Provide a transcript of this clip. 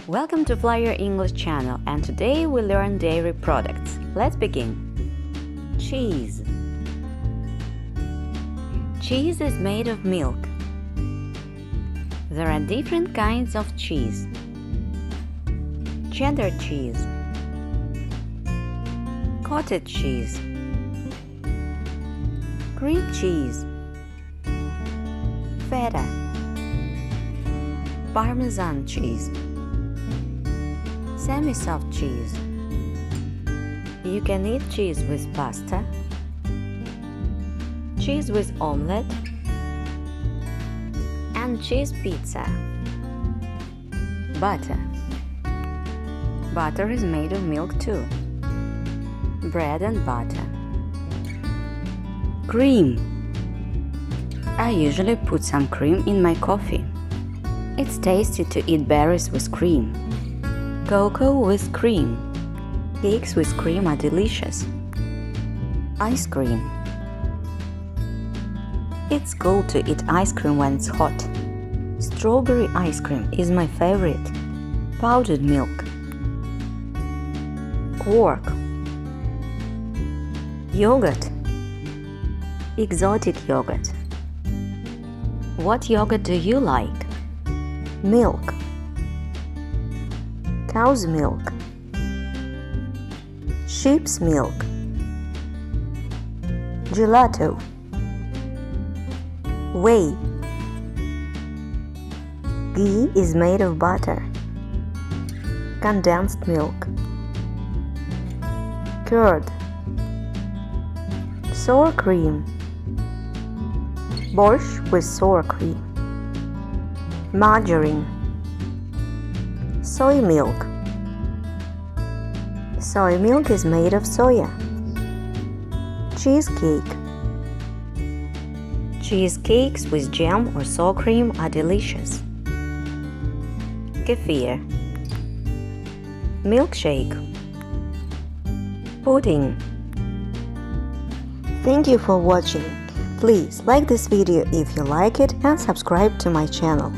Welcome to Fly Your English channel, and today we learn dairy products. Let's begin. Cheese. Cheese is made of milk. There are different kinds of cheese. Cheddar cheese, cottage cheese, cream cheese, feta, Parmesan cheese, semi-soft cheese. You can eat cheese with pasta, cheese with omelette, and cheese pizza. Butter. Butter is made of milk too. Bread and butter. Cream. I usually put some cream in my coffee. It's tasty to eat berries with cream. Cocoa with cream. Cakes with cream are delicious. Ice cream. It's cool to eat ice cream when it's hot. Strawberry ice cream is my favorite. Powdered milk. Quark. Yogurt. Exotic yogurt. What yogurt do you like? Milk. Cow's milk. Sheep's milk. Gelato. Whey. Ghee is made of butter. Condensed milk. Curd. Sour cream. Borscht with sour cream. Margarine. Soy milk. Soy milk is made of soya. Cheesecake. Cheesecakes with jam or sour cream are delicious. Kefir. Milkshake. Pudding. Thank you for watching. Please like this video if you like it and subscribe to my channel.